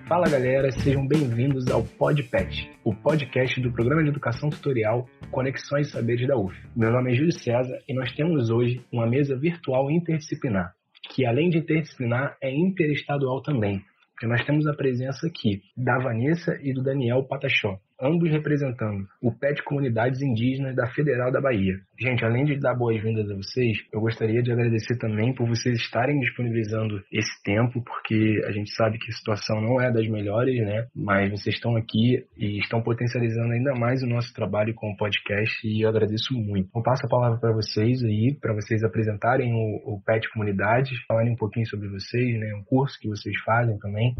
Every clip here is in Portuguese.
Fala galera, sejam bem-vindos ao PodPet, o podcast do Programa de Educação Tutorial Conexões e Saberes da UF. Meu nome é Júlio César e nós temos hoje uma mesa virtual interdisciplinar, que além de interdisciplinar é interestadual também, porque nós temos a presença aqui da Vanessa e do Daniel Patachó, ambos representando o PET Comunidades Indígenas da Federal da Bahia. Gente, além de dar boas-vindas a vocês, eu gostaria de agradecer também por vocês estarem disponibilizando esse tempo, porque a gente sabe que a situação não é das melhores, né? Mas vocês estão aqui e estão potencializando ainda mais o nosso trabalho com o podcast e eu agradeço muito. Eu passo a palavra para vocês aí, para vocês apresentarem o PET Comunidades, falarem um pouquinho sobre vocês, né? O curso que vocês fazem também.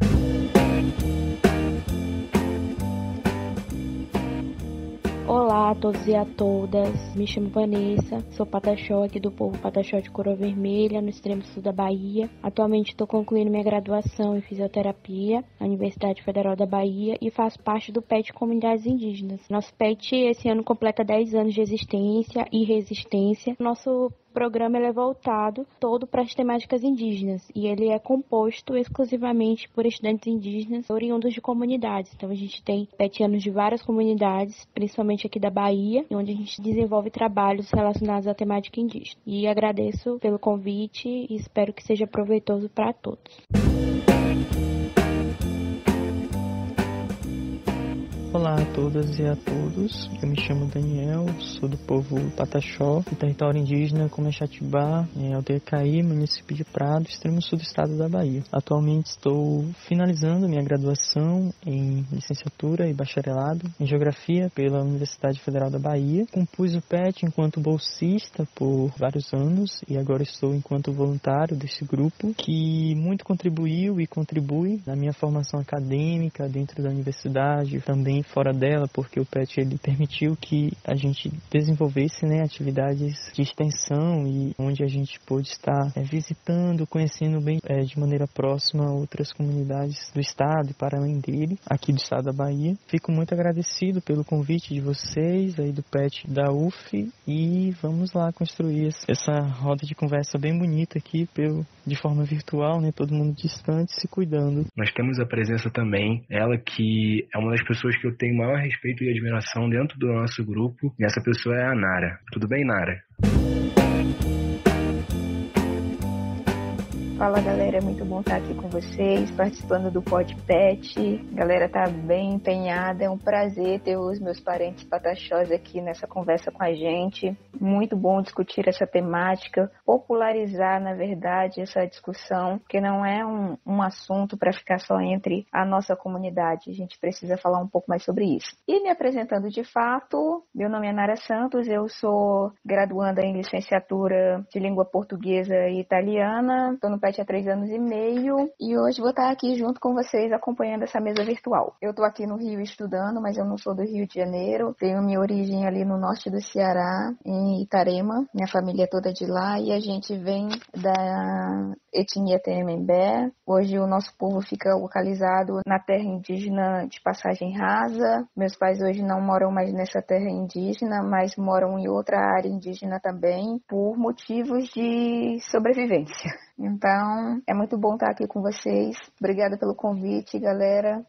Olá a todos e a todas, me chamo Vanessa, sou Patachó aqui do povo Patachó de Coroa Vermelha, no extremo sul da Bahia. Atualmente estou concluindo minha graduação em fisioterapia na Universidade Federal da Bahia e faço parte do PET Comunidades Indígenas. Nosso PET esse ano completa 10 anos de existência e resistência. Nosso programa ele é voltado todo para as temáticas indígenas e ele é composto exclusivamente por estudantes indígenas oriundos de comunidades. Então a gente tem petianos de várias comunidades, principalmente aqui da Bahia, onde a gente desenvolve trabalhos relacionados à temática indígena. E agradeço pelo convite e espero que seja proveitoso para todos. Olá a todas e a todos, eu me chamo Daniel, sou do povo Patachó, do território indígena Comexatibá, em Aldeia Caí, município de Prado, extremo sul do estado da Bahia. Atualmente estou finalizando minha graduação em licenciatura e bacharelado em Geografia pela Universidade Federal da Bahia. Compus o PET enquanto bolsista por vários anos e agora estou enquanto voluntário desse grupo que muito contribuiu e contribui na minha formação acadêmica dentro da universidade, também fora dela, porque o PET ele permitiu que a gente desenvolvesse, né, atividades de extensão e onde a gente pôde estar visitando, conhecendo bem de maneira próxima outras comunidades do estado e para além dele, aqui do estado da Bahia. Fico muito agradecido pelo convite de vocês aí do PET da UF e vamos lá construir essa roda de conversa bem bonita aqui de forma virtual, né, todo mundo distante se cuidando. Nós temos a presença também, ela que é uma das pessoas que eu tenho maior respeito e admiração dentro do nosso grupo, e essa pessoa é a Nara. Tudo bem, Nara? Fala galera, é muito bom estar aqui com vocês, participando do PodPet. A galera tá bem empenhada, é um prazer ter os meus parentes patachós aqui nessa conversa com a gente. Muito bom discutir essa temática, popularizar, na verdade, essa discussão, porque não é um assunto para ficar só entre a nossa comunidade. A gente precisa falar um pouco mais sobre isso. E me apresentando de fato, meu nome é Nara Santos, eu sou graduanda em licenciatura de língua portuguesa e italiana, estou no PET há 3 anos e meio e hoje vou estar aqui junto com vocês acompanhando essa mesa virtual. Eu estou aqui no Rio estudando, mas eu não sou do Rio de Janeiro, tenho minha origem ali no norte do Ceará, em Itarema, minha família é toda de lá e a gente vem da etnia Temembé. Hoje o nosso povo fica localizado na terra indígena de Passagem Rasa. Meus pais hoje não moram mais nessa terra indígena, mas moram em outra área indígena também, por motivos de sobrevivência. Então, é muito bom estar aqui com vocês. Obrigada pelo convite, galera.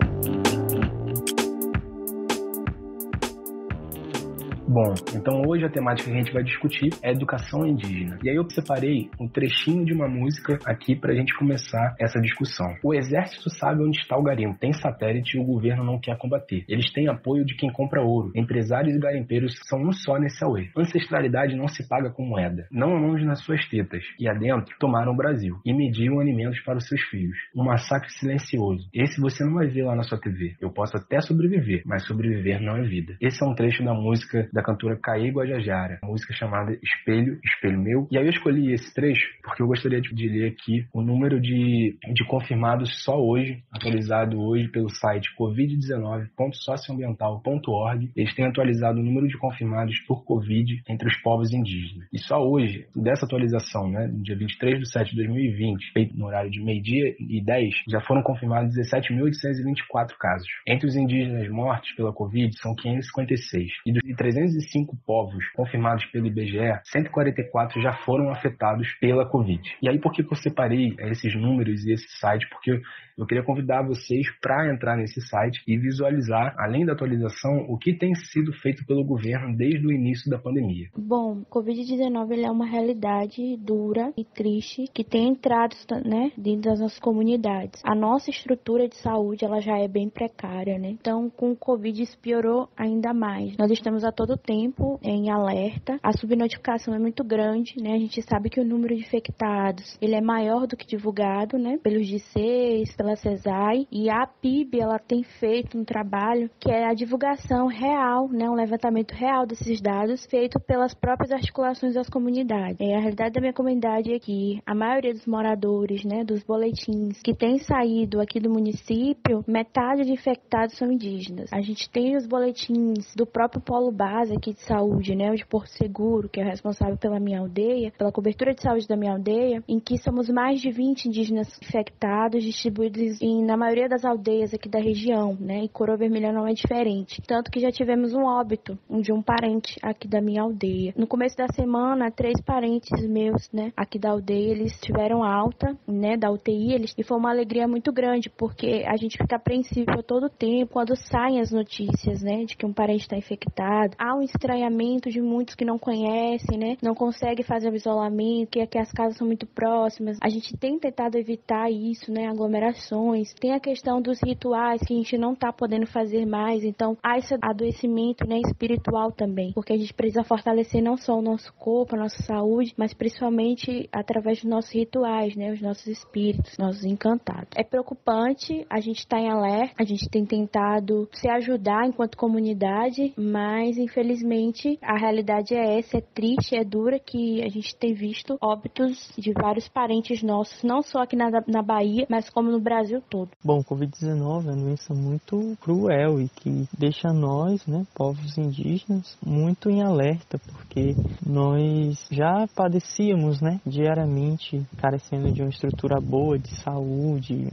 Bom, então hoje a temática que a gente vai discutir é educação indígena. E aí eu separei um trechinho de uma música aqui pra gente começar essa discussão. O exército sabe onde está o garimpo, tem satélite e o governo não quer combater. Eles têm apoio de quem compra ouro. Empresários e garimpeiros são um só nesse auê. Ancestralidade não se paga com moeda. Não longe nas suas tetas. E adentro tomaram o Brasil e mediam alimentos para os seus filhos. Um massacre silencioso. Esse você não vai ver lá na sua TV. Eu posso até sobreviver, mas sobreviver não é vida. Esse é um trecho da música da cantora Caí Guajajara, uma música chamada Espelho, Espelho Meu. E aí eu escolhi esse trecho porque eu gostaria de ler aqui o número de confirmados só hoje, atualizado hoje pelo site covid19.socioambiental.org. Eles têm atualizado o número de confirmados por Covid entre os povos indígenas. E só hoje, dessa atualização, né, no dia 23/7/2020, feito no horário de 12h10, já foram confirmados 17.824 casos. Entre os indígenas mortos pela Covid, são 556. E dos 300 205 povos confirmados pelo IBGE, 144 já foram afetados pela Covid. E aí, por que eu separei esses números e esse site? Porque eu queria convidar vocês para entrar nesse site e visualizar, além da atualização, o que tem sido feito pelo governo desde o início da pandemia. Bom, Covid-19 é uma realidade dura e triste que tem entrado, né, dentro das nossas comunidades. A nossa estrutura de saúde ela já é bem precária, né? Então, com o Covid isso piorou ainda mais. Nós estamos a todo tempo em alerta. A subnotificação é muito grande, né? A gente sabe que o número de infectados ele é maior do que divulgado, né? Pelos DCs, pela CESAI, e a PIB ela tem feito um trabalho que é a divulgação real, né? Um levantamento real desses dados feito pelas próprias articulações das comunidades. A realidade da minha comunidade é que a maioria dos moradores, né, dos boletins que tem saído aqui do município, metade de infectados são indígenas. A gente tem os boletins do próprio Polo Base aqui de saúde, né, o de Porto Seguro, que é responsável pela minha aldeia, pela cobertura de saúde da minha aldeia, em que somos mais de 20 indígenas infectados, distribuídos na maioria das aldeias aqui da região, né, e Coroa Vermelha não é diferente. Tanto que já tivemos um óbito de um parente aqui da minha aldeia. No começo da semana, 3 parentes meus, né, aqui da aldeia, eles tiveram alta, né, da UTI, e foi uma alegria muito grande, porque a gente fica apreensivo a todo tempo quando saem as notícias, né, de que um parente está infectado. Há um estranhamento de muitos que não conhecem, né, não conseguem fazer o isolamento, que aqui as casas são muito próximas. A gente tem tentado evitar isso, né, aglomerações. Tem a questão dos rituais que a gente não está podendo fazer mais, então há esse adoecimento, né, espiritual também, porque a gente precisa fortalecer não só o nosso corpo, a nossa saúde, mas principalmente através dos nossos rituais, né, os nossos espíritos, nossos encantados. É preocupante, a gente está em alerta, a gente tem tentado se ajudar enquanto comunidade, mas infelizmente a realidade é essa, é triste, é dura, que a gente tem visto óbitos de vários parentes nossos, não só aqui na Bahia, mas como no Brasil todo. Bom, Covid-19 é uma doença muito cruel e que deixa nós, né, povos indígenas, muito em alerta, porque nós já padecíamos, né, diariamente, carecendo de uma estrutura boa de saúde,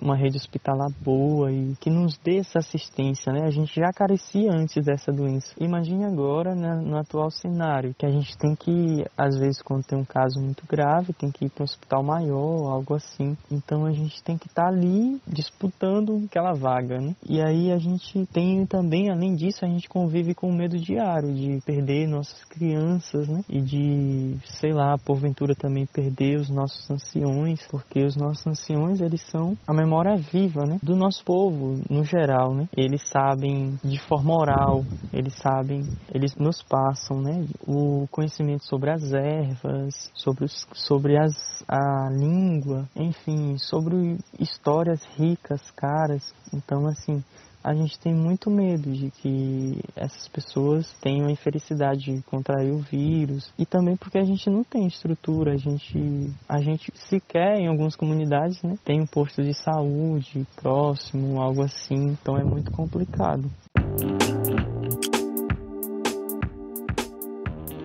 uma rede hospitalar boa e que nos dê essa assistência, né? A gente já carecia antes dessa doença. Imagine agora, né, no atual cenário, que a gente tem que, às vezes, quando tem um caso muito grave, tem que ir para um hospital maior, algo assim. Então a gente tem que estar ali disputando aquela vaga, né? E aí a gente tem também, além disso, a gente convive com o medo diário de perder nossas crianças, né? E de, sei lá, porventura também perder os nossos anciões, porque os nossos anciões, eles são a memória viva, né, do nosso povo no geral, né? Eles sabem de forma oral, eles nos passam, né, o conhecimento sobre as ervas, sobre a língua, enfim, sobre histórias ricas, caras. Então, assim, a gente tem muito medo de que essas pessoas tenham a infelicidade de contrair o vírus, e também porque a gente não tem estrutura, a gente sequer em algumas comunidades, né, tem um posto de saúde próximo, algo assim, então é muito complicado.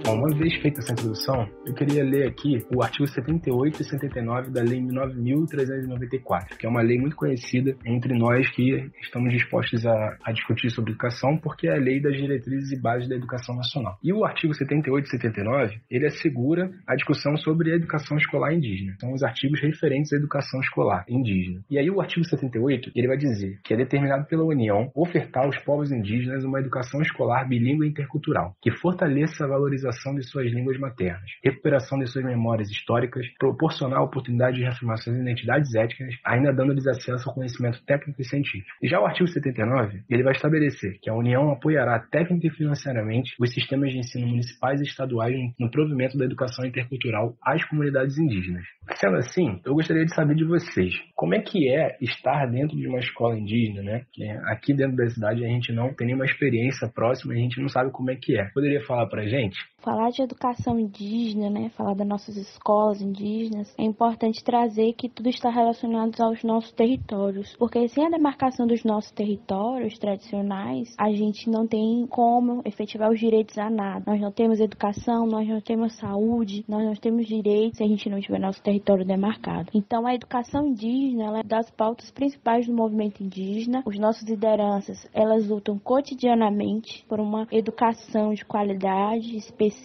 Uma vez feita essa introdução, eu queria ler aqui o artigo 78 e 79 da Lei 9.394, que é uma lei muito conhecida entre nós que estamos dispostos a discutir sobre educação, porque é a lei das diretrizes e bases da educação nacional. E o artigo 78 e 79, ele assegura a discussão sobre a educação escolar indígena. São os artigos referentes à educação escolar indígena. E aí o artigo 78, ele vai dizer que é determinado pela União ofertar aos povos indígenas uma educação escolar bilíngue e intercultural, que fortaleça a valorização de suas línguas maternas, recuperação de suas memórias históricas, proporcionar a oportunidade de reafirmação de identidades étnicas, ainda dando-lhes acesso ao conhecimento técnico e científico. E já o artigo 79, ele vai estabelecer que a União apoiará técnica e financeiramente os sistemas de ensino municipais e estaduais no provimento da educação intercultural às comunidades indígenas. Sendo assim, eu gostaria de saber de vocês, como é que é estar dentro de uma escola indígena, né? Aqui dentro da cidade a gente não tem nenhuma experiência próxima, a gente não sabe como é que é. Poderia falar pra gente? falar de educação indígena, né, falar das nossas escolas indígenas, é importante trazer que tudo está relacionado aos nossos territórios, porque sem a demarcação dos nossos territórios tradicionais, a gente não tem como efetivar os direitos a nada. Nós não temos educação, nós não temos saúde, nós não temos direitos se a gente não tiver nosso território demarcado. Então, a educação indígena, ela é das pautas principais do movimento indígena. Os nossos lideranças, elas lutam cotidianamente por uma educação de qualidade específica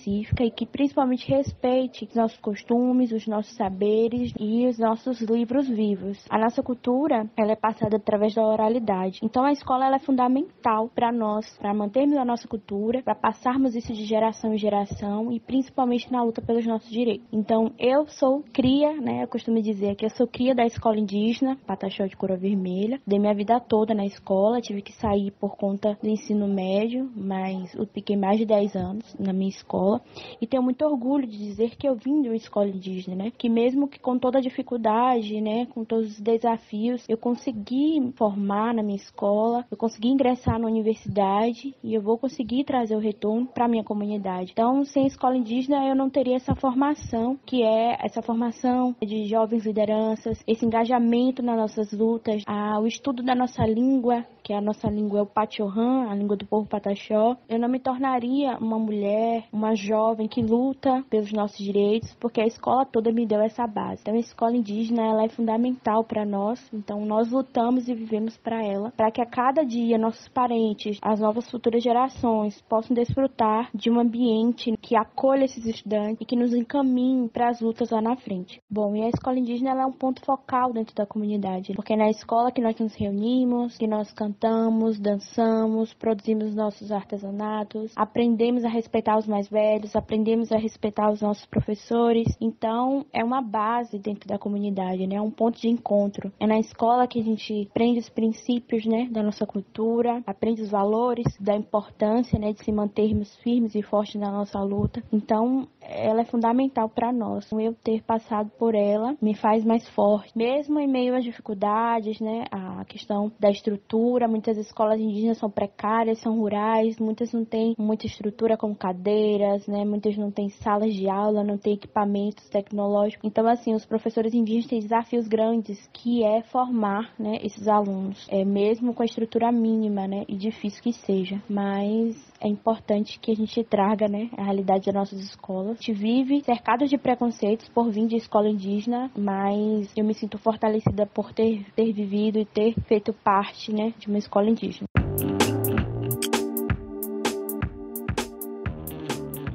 e que principalmente respeite os nossos costumes, os nossos saberes e os nossos livros vivos. A nossa cultura, ela é passada através da oralidade. Então, a escola, ela é fundamental para nós, para mantermos a nossa cultura, para passarmos isso de geração em geração e principalmente na luta pelos nossos direitos. Então, eu sou cria, né? Eu costumo dizer que eu sou cria da escola indígena, Pataxó de Coroa Vermelha. Dei minha vida toda na escola, tive que sair por conta do ensino médio, mas eu fiquei mais de 10 anos na minha escola e tenho muito orgulho de dizer que eu vim de uma escola indígena, né? Que mesmo que com toda a dificuldade, né? Com todos os desafios, eu consegui me formar na minha escola, eu consegui ingressar na universidade e eu vou conseguir trazer o retorno para a minha comunidade. Então, sem escola indígena, eu não teria essa formação, que é essa formação de jovens lideranças, esse engajamento nas nossas lutas, o estudo da nossa língua, que a nossa língua é o Pachorrã, a língua do povo Pataxó. Eu não me tornaria uma mulher, uma jovem que luta pelos nossos direitos, porque a escola toda me deu essa base. Então, a escola indígena, ela é fundamental para nós, então nós lutamos e vivemos para ela, para que a cada dia nossos parentes, as novas futuras gerações, possam desfrutar de um ambiente que acolha esses estudantes e que nos encaminhe para as lutas lá na frente. Bom, e a escola indígena, ela é um ponto focal dentro da comunidade, porque é na escola que nós nos reunimos, que nós cantamos, dançamos, produzimos nossos artesanatos, aprendemos a respeitar os mais velhos, aprendemos a respeitar os nossos professores. Então, é uma base dentro da comunidade, né? É um ponto de encontro. É na escola que a gente aprende os princípios, né, da nossa cultura, aprende os valores, da importância, né, de se mantermos firmes e fortes na nossa luta. Então, ela é fundamental para nós. Eu ter passado por ela me faz mais forte. Mesmo em meio às dificuldades, né, a questão da estrutura, muitas escolas indígenas são precárias, são rurais, muitas não têm muita estrutura como cadeiras, né, muitas não têm salas de aula, não têm equipamentos tecnológicos. Então, assim, os professores indígenas têm desafios grandes, que é formar, né, esses alunos, mesmo com a estrutura mínima, né, e difícil que seja. Mas é importante que a gente traga, né, a realidade das nossas escolas. A gente vive cercado de preconceitos por vir de escola indígena, mas eu me sinto fortalecida por ter vivido e ter feito parte, né, de uma escola indígena.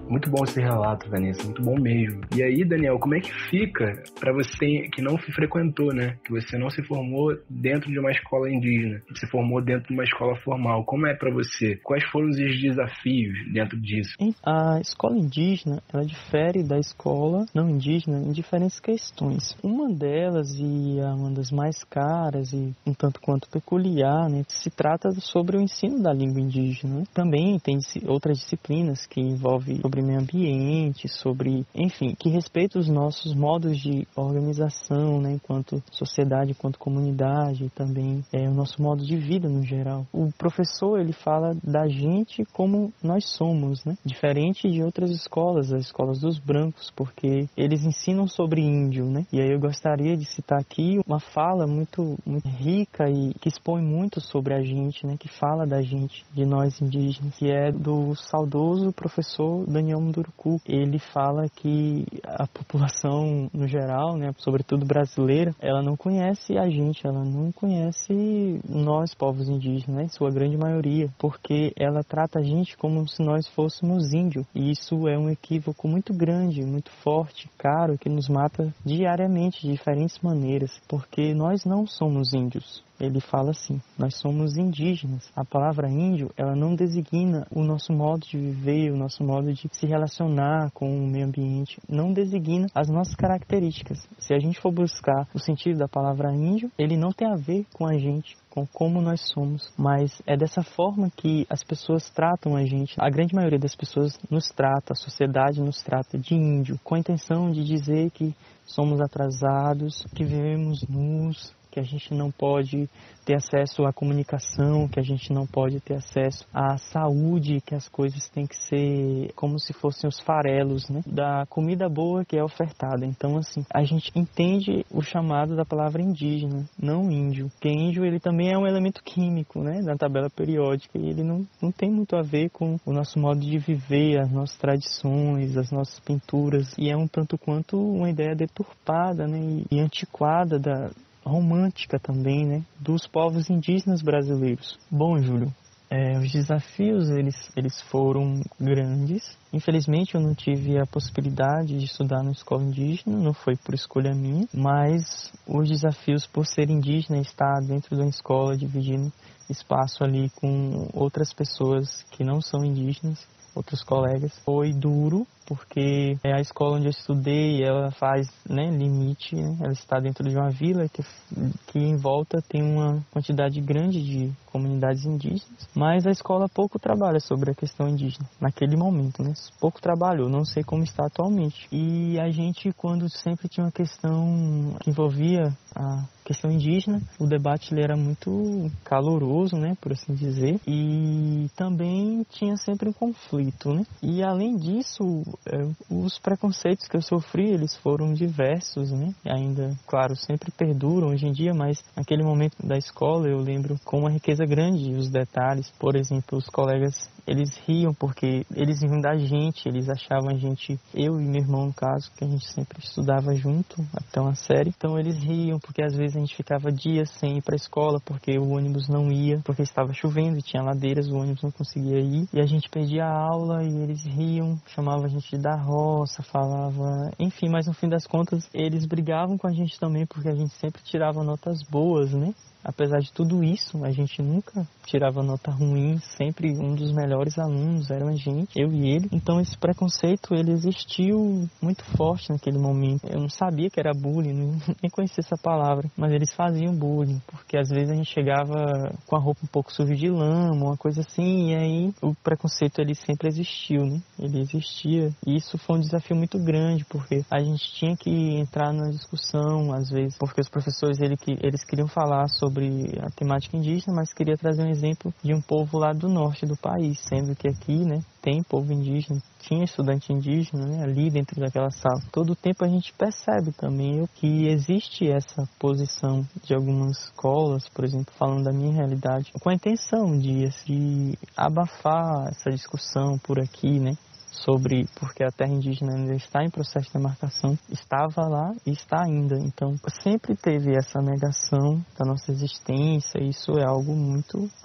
Muito bom esse relato, Vanessa, muito bom mesmo. E aí, Daniel, como é que fica para você que não se frequentou, né? Que você não se formou dentro de uma escola indígena, que se formou dentro de uma escola formal. Como é para você? Quais foram os desafios dentro disso? A escola indígena, ela difere da escola não indígena em diferentes questões. Uma delas, e uma das mais caras e um tanto quanto peculiar, né, se trata sobre o ensino da língua indígena. Também tem outras disciplinas que envolvem sobre meio ambiente, sobre, enfim, que respeita os nossos modos de organização, né, enquanto sociedade, enquanto comunidade, e também o nosso modo de vida no geral. O professor, ele fala da gente como nós somos, né, diferente de outras escolas, as escolas dos brancos, porque eles ensinam sobre índio, né, e aí eu gostaria de citar aqui uma fala muito rica e que expõe muito sobre a gente, né, que fala da gente, de nós indígenas, que é do saudoso professor Daniel Munduruku. Ele fala que a população no geral, né, sobretudo brasileira, ela não conhece a gente, ela não conhece nós, povos indígenas, né, em sua grande maioria, porque ela trata a gente como se nós fôssemos índios. E isso é um equívoco muito grande, muito forte, caro, que nos mata diariamente de diferentes maneiras, porque nós não somos índios. Ele fala assim, nós somos indígenas. A palavra índio, ela não designa o nosso modo de viver, o nosso modo de se relacionar com o meio ambiente, não designa as nossas características. Se a gente for buscar o sentido da palavra índio, ele não tem a ver com a gente, com como nós somos, mas é dessa forma que as pessoas tratam a gente. A grande maioria das pessoas nos trata, a sociedade nos trata de índio, com a intenção de dizer que somos atrasados, que vivemos nus, que a gente não pode ter acesso à comunicação, que a gente não pode ter acesso à saúde, que as coisas têm que ser como se fossem os farelos, né, da comida boa que é ofertada. Então, assim, a gente entende o chamado da palavra indígena, não índio. Porque índio, ele também é um elemento químico, né, da tabela periódica, e ele não tem muito a ver com o nosso modo de viver, as nossas tradições, as nossas pinturas, e é um tanto quanto uma ideia deturpada, né, e antiquada, romântica também, né, dos povos indígenas brasileiros. Bom, Júlio, os desafios, eles foram grandes. Infelizmente, eu não tive a possibilidade de estudar na escola indígena, não foi por escolha minha, mas os desafios por ser indígena, estar dentro de uma escola, dividindo espaço ali com outras pessoas que não são indígenas, outros colegas, foi duro, porque a escola onde eu estudei, ela faz, né, limite, né? Ela está dentro de uma vila que em volta tem uma quantidade grande de comunidades indígenas, mas a escola pouco trabalha sobre a questão indígena, naquele momento, né? Pouco trabalhou, não sei como está atualmente. E a gente, quando sempre tinha uma questão que envolvia a questão indígena, o debate ele era muito caloroso, né, por assim dizer, e também tinha sempre um conflito, né? E além disso, os preconceitos que eu sofri, eles foram diversos, né? E ainda, claro, sempre perduram hoje em dia, mas naquele momento da escola eu lembro com uma riqueza grande os detalhes. Por exemplo, os colegas, eles riam porque eles riam da gente, eles achavam a gente, eu e meu irmão no caso, que a gente sempre estudava junto até uma série, então eles riam porque às vezes a gente ficava dias sem ir para a escola porque o ônibus não ia, porque estava chovendo e tinha ladeiras, o ônibus não conseguia ir, e a gente perdia a aula e eles riam, chamavam a gente da roça, falava, enfim, mas no fim das contas eles brigavam com a gente também porque a gente sempre tirava notas boas, né? Apesar de tudo isso, a gente nunca tirava nota ruim, sempre um dos melhores alunos era a gente, eu e ele. Então esse preconceito, ele existiu muito forte naquele momento. Eu não sabia que era bullying, nem conhecia essa palavra, mas eles faziam bullying, porque às vezes a gente chegava com a roupa um pouco suja de lama, uma coisa assim, e aí o preconceito, ele sempre existiu, né? Ele existia, e isso foi um desafio muito grande, porque a gente tinha que entrar na discussão, às vezes, porque os professores, eles queriam falar sobre a temática indígena, mas queria trazer um exemplo de um povo lá do norte do país, sendo que aqui, né, tem povo indígena, tinha estudante indígena, né, ali dentro daquela sala. Todo o tempo a gente percebe também que existe essa posição de algumas escolas, por exemplo, falando da minha realidade, com a intenção de abafar essa discussão por aqui, né, sobre porque a terra indígena ainda está em processo de demarcação, estava lá e está ainda. Então, sempre teve essa negação da nossa existência, e isso é algo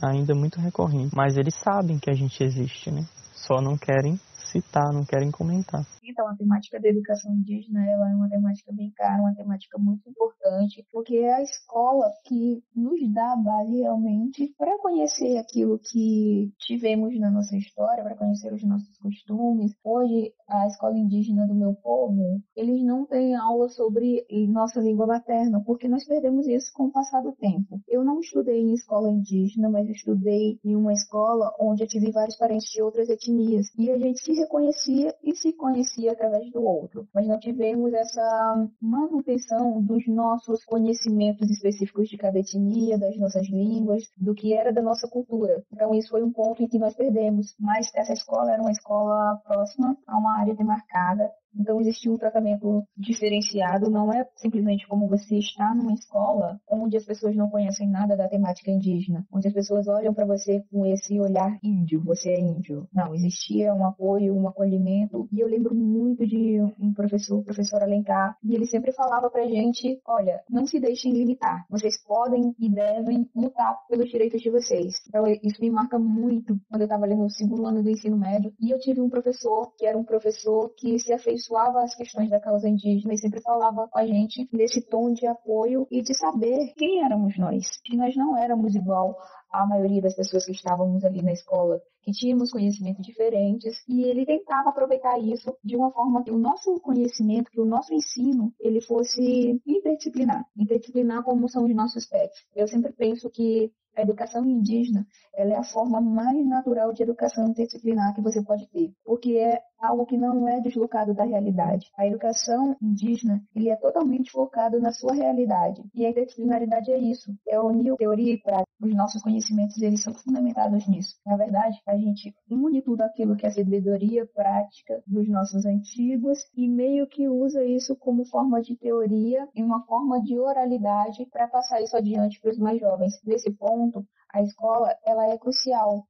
ainda muito recorrente. Mas eles sabem que a gente existe, né? Só não querem citar, não querem comentar. Então, a temática da educação indígena, ela é uma temática bem cara, uma temática muito importante, porque é a escola que nos dá a base realmente para conhecer aquilo que tivemos na nossa história, para conhecer os nossos costumes. Hoje, a escola indígena do meu povo, eles não têm aula sobre nossa língua materna, porque nós perdemos isso com o passar do tempo. Eu não estudei em escola indígena, mas estudei em uma escola onde eu tive vários parentes de outras etnias, e a gente se reconhecia e se conhecia através do outro, mas não tivemos essa manutenção dos nossos conhecimentos específicos de cada etnia, das nossas línguas, do que era da nossa cultura. Então isso foi um ponto em que nós perdemos, mas essa escola era uma escola próxima a uma área demarcada. Então existia um tratamento diferenciado, não é simplesmente como você está numa escola onde as pessoas não conhecem nada da temática indígena, onde as pessoas olham para você com esse olhar índio, você é índio. Não, existia um apoio, um acolhimento, e eu lembro muito de um professor, o professor Alencar, e ele sempre falava pra gente, olha, não se deixem limitar, vocês podem e devem lutar pelos direitos de vocês. Então isso me marca muito quando eu estava ali no segundo ano do ensino médio, e eu tive um professor que era um professor que se afeiçoava as questões da causa indígena e sempre falava com a gente nesse tom de apoio e de saber quem éramos nós, que nós não éramos igual à maioria das pessoas que estávamos ali na escola, que tínhamos conhecimentos diferentes, e ele tentava aproveitar isso de uma forma que o nosso conhecimento, que o nosso ensino, ele fosse interdisciplinar como são os nossos pets. Eu sempre penso que a educação indígena, ela é a forma mais natural de educação interdisciplinar que você pode ter, porque é algo que não é deslocado da realidade. A educação indígena, ele é totalmente focado na sua realidade. E a interdisciplinaridade é isso, é unir teoria e prática. Os nossos conhecimentos, eles são fundamentados nisso. Na verdade, a gente une tudo aquilo que é a sabedoria prática dos nossos antigos e meio que usa isso como forma de teoria e uma forma de oralidade para passar isso adiante para os mais jovens. Nesse ponto, a escola, ela é crucial.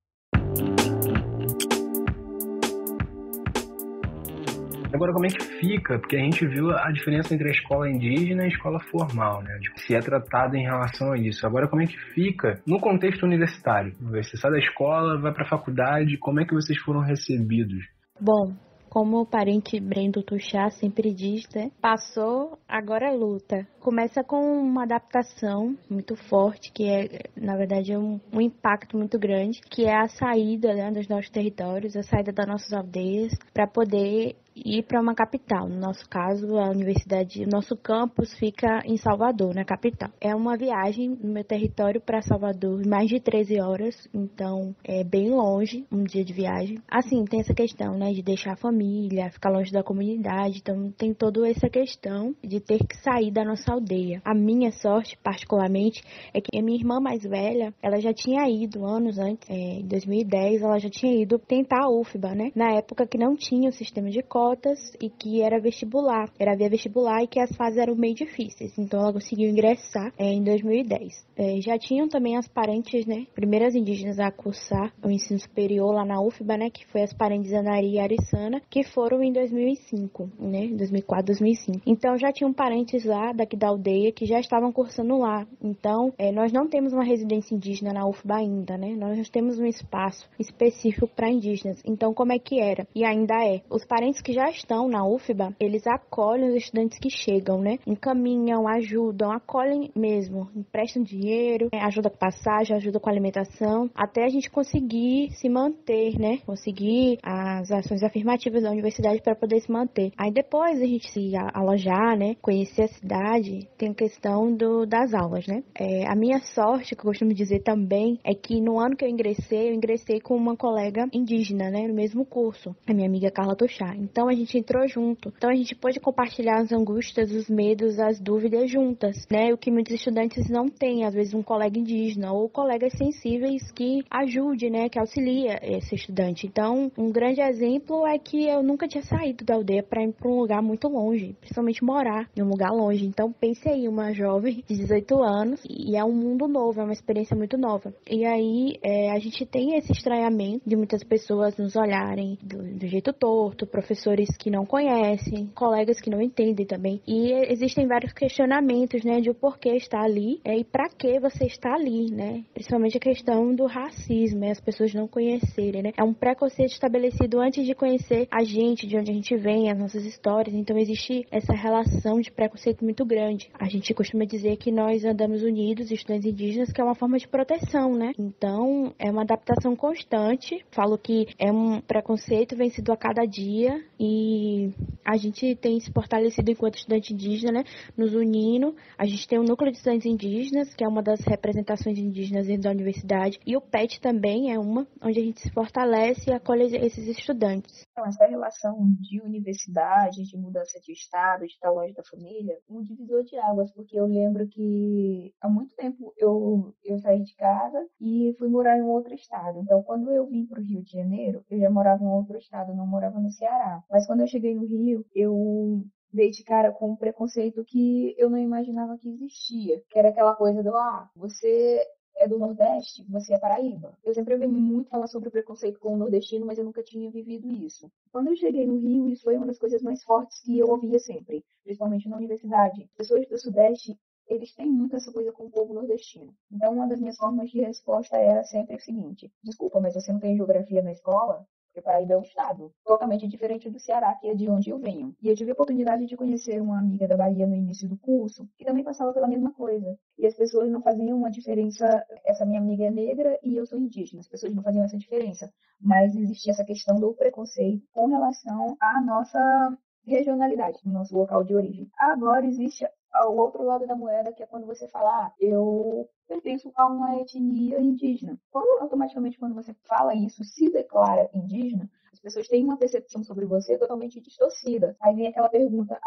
Agora, como é que fica? Porque a gente viu a diferença entre a escola indígena e a escola formal, né? Se é tratado em relação a isso. Agora, como é que fica no contexto universitário? Você sai da escola, vai para a faculdade, como é que vocês foram recebidos? Bom, como o parente Brendo Tuxá sempre diz, né? Passou, agora é luta. Começa com uma adaptação muito forte, que é, na verdade, um impacto muito grande, que é a saída, né, dos nossos territórios, a saída das nossas aldeias, para poder ir para uma capital. No nosso caso, a universidade, o nosso campus fica em Salvador, na capital. É uma viagem no meu território para Salvador, mais de 13 horas, então é bem longe, um dia de viagem. Assim, tem essa questão, né, de deixar a família, ficar longe da comunidade, então tem toda essa questão de ter que sair da nossa aldeia. A minha sorte, particularmente, é que a minha irmã mais velha, ela já tinha ido anos antes, em 2010, ela já tinha ido tentar a UFBA, né, na época que não tinha o sistema de cotas e que era vestibular, era via vestibular e que as fases eram meio difíceis, então ela conseguiu ingressar em 2010. Já tinham também as parentes, né, primeiras indígenas a cursar o ensino superior lá na UFBA, né, que foi as parentes Anari e Arissana, que foram em 2005, né, 2004, 2005. Então já tinham parentes lá daqui da aldeia que já estavam cursando lá. Então nós não temos uma residência indígena na UFBA ainda, né, nós temos um espaço específico para indígenas. Então como é que era? E ainda é. Os parentes que já estão na UFBA, eles acolhem os estudantes que chegam, né? Encaminham, ajudam, acolhem mesmo, emprestam dinheiro, ajuda com passagem, ajuda com alimentação, até a gente conseguir se manter, né? Conseguir as ações afirmativas da universidade para poder se manter. Aí depois a gente se alojar, né? Conhecer a cidade, tem a questão das aulas, né? A minha sorte, que eu costumo dizer também, é que no ano que eu ingressei com uma colega indígena, né? No mesmo curso, a minha amiga Carla Tuxá. Então a gente entrou junto. Então a gente pôde compartilhar as angústias, os medos, as dúvidas juntas, né? O que muitos estudantes não têm, às vezes um colega indígena ou colegas sensíveis que ajude, né? Que auxilia esse estudante. Então, um grande exemplo é que eu nunca tinha saído da aldeia para ir para um lugar muito longe, principalmente morar em um lugar longe. Então, pense aí, uma jovem de 18 anos e é um mundo novo, é uma experiência muito nova. E aí, a gente tem esse estranhamento de muitas pessoas nos olharem do jeito torto, professores que não conhecem, colegas que não entendem também. E existem vários questionamentos, né, de o porquê estar ali e para que você está ali, né? Principalmente a questão do racismo, as pessoas não conhecerem, né? É um preconceito estabelecido antes de conhecer a gente, de onde a gente vem, as nossas histórias. Então existe essa relação de preconceito muito grande. A gente costuma dizer que nós andamos unidos, estudantes indígenas, que é uma forma de proteção, né? Então é uma adaptação constante. Falo que é um preconceito vencido a cada dia e a gente tem se fortalecido enquanto estudante indígena, né? Nos unindo. A gente tem o Núcleo de Estudantes Indígenas, que é uma das representações indígenas dentro da universidade, e o PET também é uma, onde a gente se fortalece e acolhe esses estudantes. Então, essa relação de universidade, de mudança de estado, de estar longe da família, um divisor de águas, porque eu lembro que há muito tempo eu saí de casa e fui morar em um outro estado. Então, quando eu vim para o Rio de Janeiro, eu já morava em um outro estado, não morava no Ceará. Mas quando eu cheguei no Rio, eu dei de cara com um preconceito que eu não imaginava que existia, que era aquela coisa do, você é do Nordeste, você é Paraíba. Eu sempre ouvi muito falar sobre o preconceito com o nordestino, mas eu nunca tinha vivido isso. Quando eu cheguei no Rio, isso foi uma das coisas mais fortes que eu ouvia sempre, principalmente na universidade. Pessoas do Sudeste, eles têm muito essa coisa com o povo nordestino. Então, uma das minhas formas de resposta era sempre o seguinte: desculpa, mas você não tem geografia na escola? Porque Paraíba é um estado totalmente diferente do Ceará, que é de onde eu venho. E eu tive a oportunidade de conhecer uma amiga da Bahia no início do curso, que também passava pela mesma coisa. E as pessoas não faziam uma diferença. Essa minha amiga é negra e eu sou indígena. As pessoas não faziam essa diferença. Mas existia essa questão do preconceito com relação à nossa regionalidade, no nosso local de origem. Agora existe o outro lado da moeda, que é quando você fala, eu pertenço a uma etnia indígena. Automaticamente, quando você fala isso, se declara indígena, As pessoas têm uma percepção sobre você totalmente distorcida. Aí vem aquela pergunta,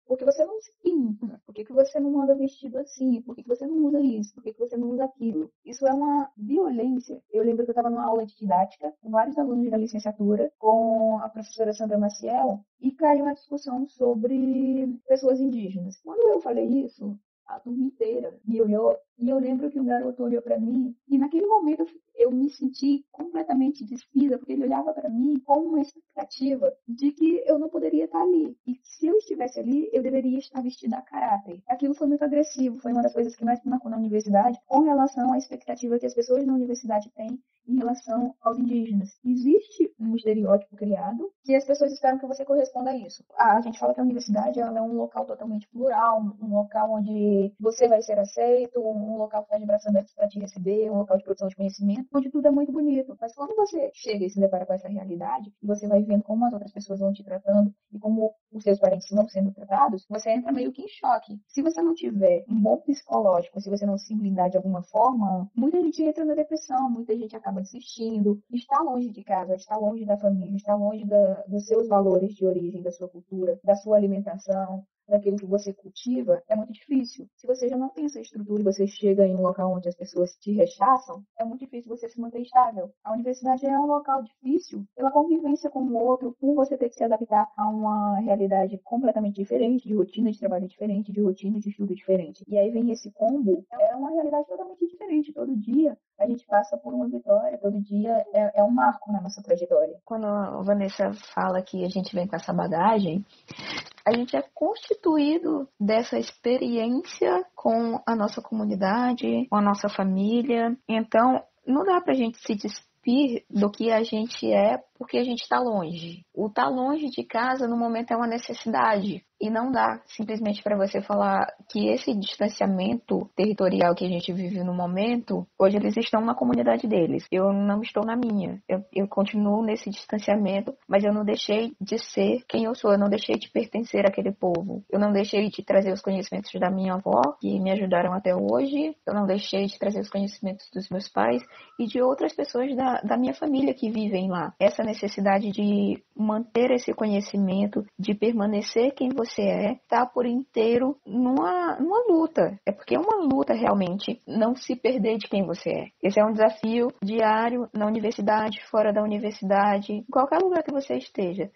por que você não se pinta? Por que você não anda vestido assim? Por que você não usa isso? Por que você não usa aquilo? Isso é uma violência. Eu lembro que eu estava numa aula de didática com vários alunos da licenciatura, com a professora Sandra Maciel, e caiu uma discussão sobre pessoas indígenas. Quando eu falei isso, a turma inteira me olhou, e eu lembro que um garoto olhou para mim, e naquele momento eu me senti completamente despida, porque ele olhava para mim com uma expectativa de que eu não poderia estar ali. E se eu estivesse ali, eu deveria estar vestida a caráter. Aquilo foi muito agressivo, foi uma das coisas que mais me marcou na universidade, com relação à expectativa que as pessoas na universidade têm em relação aos indígenas. Existe um estereótipo criado que as pessoas esperam que você corresponda a isso. A gente fala que a universidade ela é um local totalmente plural, um local onde você vai ser aceito, um local que está de braços abertos para te receber, um local de produção de conhecimento, onde tudo é muito bonito. Mas quando você chega e se depara com essa realidade, e você vai vendo como as outras pessoas vão te tratando e como os seus parentes vão sendo tratados, você entra meio que em choque. Se você não tiver um bom psicológico, se você não se blindar de alguma forma, muita gente entra na depressão, muita gente acaba desistindo, está longe de casa, está longe da família, está longe dos seus valores de origem, da sua cultura, da sua alimentação, daquilo que você cultiva, é muito difícil. Se você já não tem essa estrutura e você chega em um local onde as pessoas te rechaçam, é muito difícil você se manter estável. A universidade é um local difícil pela convivência com o outro, por você ter que se adaptar a uma realidade completamente diferente, de rotina de trabalho diferente, de rotina de estudo diferente. E aí vem esse combo, é uma realidade totalmente diferente. Todo dia a gente passa por uma vitória, todo dia é um marco na nossa trajetória. Quando a Vanessa fala que a gente vem com essa bagagem, a gente é constituído dessa experiência com a nossa comunidade, com a nossa família. Então, não dá pra gente se despir do que a gente é porque a gente está longe. O estar longe de casa, no momento, é uma necessidade. E não dá simplesmente para você falar que esse distanciamento territorial que a gente vive no momento, hoje eles estão na comunidade deles. Eu não estou na minha. Eu continuo nesse distanciamento, mas eu não deixei de ser quem eu sou. Eu não deixei de pertencer àquele povo. Eu não deixei de trazer os conhecimentos da minha avó, que me ajudaram até hoje. Eu não deixei de trazer os conhecimentos dos meus pais e de outras pessoas da minha família que vivem lá. Essa necessidade de manter esse conhecimento, de permanecer quem você tá por inteiro numa luta. É porque é uma luta realmente não se perder de quem você é. Esse é um desafio diário na universidade, fora da universidade, em qualquer lugar que você esteja.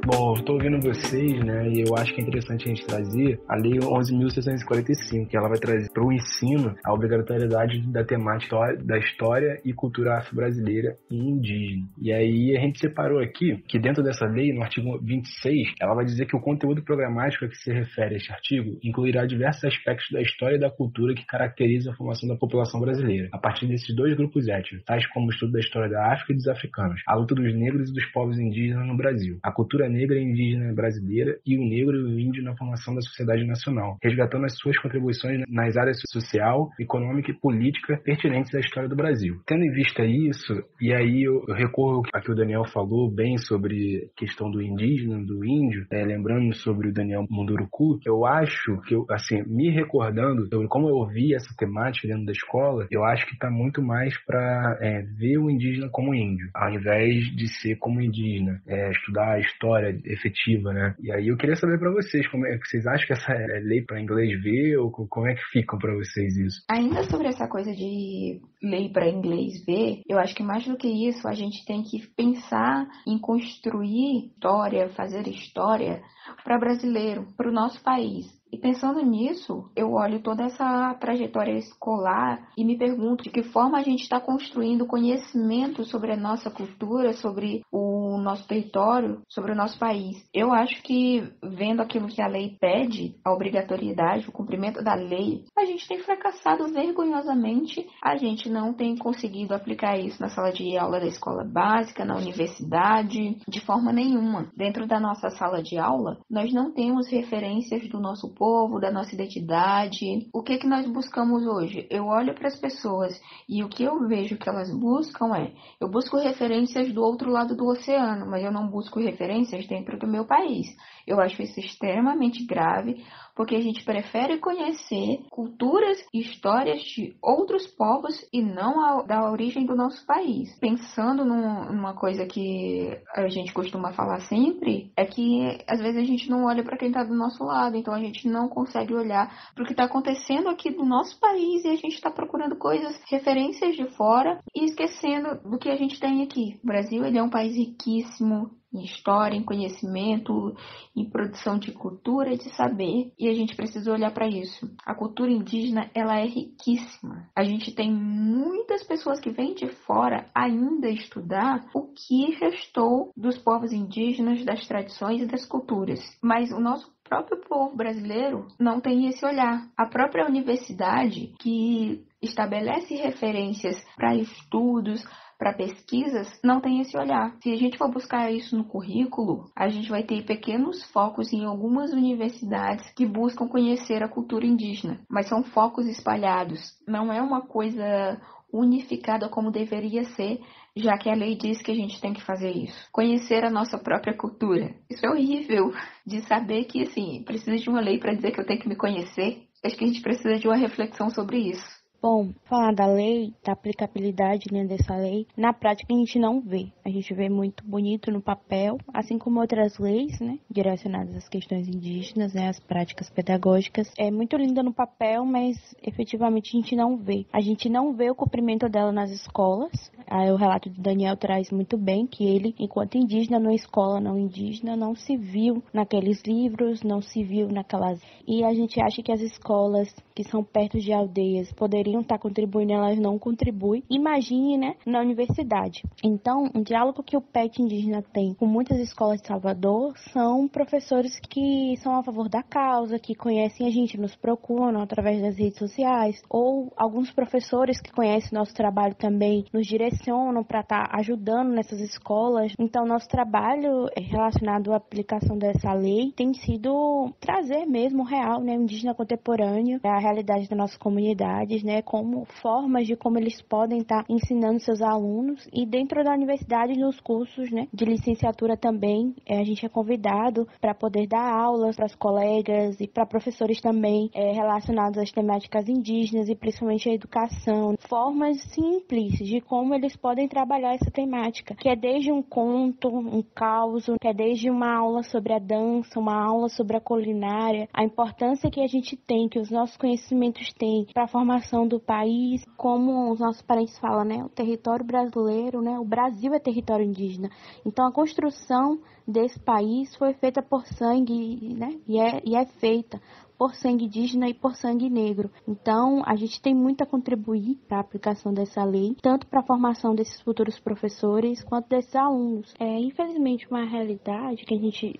Bom, eu estou ouvindo vocês, né, e eu acho que é interessante a gente trazer a Lei 11.645, que ela vai trazer para o ensino a obrigatoriedade da temática da história e cultura afro-brasileira e indígena. E aí a gente separou aqui que dentro dessa lei, no artigo 26, ela vai dizer que o conteúdo programático a que se refere a este artigo incluirá diversos aspectos da história e da cultura que caracterizam a formação da população brasileira, a partir desses dois grupos étnicos, tais como o estudo da história da África e dos africanos, a luta dos negros e dos povos indígenas no Brasil, a cultura negra e indígena brasileira e o negro e o índio na formação da sociedade nacional, resgatando as suas contribuições nas áreas social, econômica e política pertinentes à história do Brasil. Tendo em vista isso, e aí eu recorro a que o Daniel falou bem sobre a questão do indígena, do índio, lembrando sobre o Daniel Munduruku, eu acho que, assim, me recordando sobre como eu vi essa temática dentro da escola, eu acho que está muito mais para ver o indígena como índio, ao invés de ser como indígena, estudar a história efetiva, né? E aí eu queria saber para vocês, como é que vocês acham que essa é lei para inglês ver, ou como é que ficam para vocês isso? Ainda sobre essa coisa de lei para inglês ver, eu acho que mais do que isso, a gente tem que pensar em construir história, fazer história para brasileiro, para o nosso país. E pensando nisso, eu olho toda essa trajetória escolar e me pergunto de que forma a gente está construindo conhecimento sobre a nossa cultura, sobre o nosso território, sobre o nosso país. Eu acho que, vendo aquilo que a lei pede, a obrigatoriedade, o cumprimento da lei, a gente tem fracassado vergonhosamente. A gente não tem conseguido aplicar isso na sala de aula da escola básica, na universidade, de forma nenhuma. Dentro da nossa sala de aula, nós não temos referências do nosso povo, da nossa identidade. O que nós buscamos hoje? Eu olho para as pessoas e o que eu vejo que elas buscam eu busco referências do outro lado do oceano. americano, mas eu não busco referências dentro do meu país. Eu acho isso extremamente grave, porque a gente prefere conhecer culturas e histórias de outros povos e não da origem do nosso país. Pensando numa coisa que a gente costuma falar sempre, é que às vezes a gente não olha para quem está do nosso lado, então a gente não consegue olhar para o que está acontecendo aqui do nosso país e a gente está procurando coisas, referências de fora e esquecendo do que a gente tem aqui. O Brasil, ele é um país riquíssimo em história, em conhecimento, em produção de cultura e de saber, e a gente precisa olhar para isso. A cultura indígena, ela é riquíssima. A gente tem muitas pessoas que vêm de fora ainda estudar o que restou dos povos indígenas, das tradições e das culturas. Mas o nosso próprio povo brasileiro não tem esse olhar. A própria universidade, que estabelece referências para estudos, para pesquisas, não tem esse olhar. Se a gente for buscar isso no currículo, a gente vai ter pequenos focos em algumas universidades que buscam conhecer a cultura indígena, mas são focos espalhados. Não é uma coisa unificada como deveria ser, já que a lei diz que a gente tem que fazer isso. Conhecer a nossa própria cultura. Isso é horrível, de saber que, assim, precisa de uma lei para dizer que eu tenho que me conhecer. Acho que a gente precisa de uma reflexão sobre isso. Bom, falar da lei, da aplicabilidade, né, dessa lei, na prática a gente não vê. A gente vê muito bonito no papel, assim como outras leis, né, direcionadas às questões indígenas, né, às práticas pedagógicas. É muito linda no papel, mas efetivamente a gente não vê. A gente não vê o cumprimento dela nas escolas. Aí o relato do Daniel traz muito bem que ele, enquanto indígena, numa escola não indígena, não se viu naqueles livros, não se viu naquelas... E a gente acha que as escolas que são perto de aldeias poderiam estar contribuindo, elas não contribuem. Imagine, né, na universidade. Então, um diálogo que o PET indígena tem com muitas escolas de Salvador são professores que são a favor da causa, que conhecem a gente, nos procuram através das redes sociais, ou alguns professores que conhecem nosso trabalho também nos direcionam para estar ajudando nessas escolas. Então, nosso trabalho relacionado à aplicação dessa lei tem sido trazer mesmo o real, né, o indígena contemporâneo, a realidade das nossas comunidades, né, como formas de como eles podem estar ensinando seus alunos, e dentro da universidade, nos cursos, né, de licenciatura também, a gente é convidado para poder dar aulas para os colegas e para professores também relacionados às temáticas indígenas e principalmente à educação, formas simples de como eles podem trabalhar essa temática, que é desde um conto, um causo, que é desde uma aula sobre a dança, uma aula sobre a culinária, a importância que a gente tem, que os nossos conhecimentos têm para a formação do país, como os nossos parentes falam, né? O território brasileiro, né? O Brasil é território indígena. Então, a construção desse país foi feita por sangue, né? E é feita por sangue indígena e por sangue negro. Então, a gente tem muito a contribuir para a aplicação dessa lei, tanto para a formação desses futuros professores, quanto desses alunos. Infelizmente, uma realidade que a gente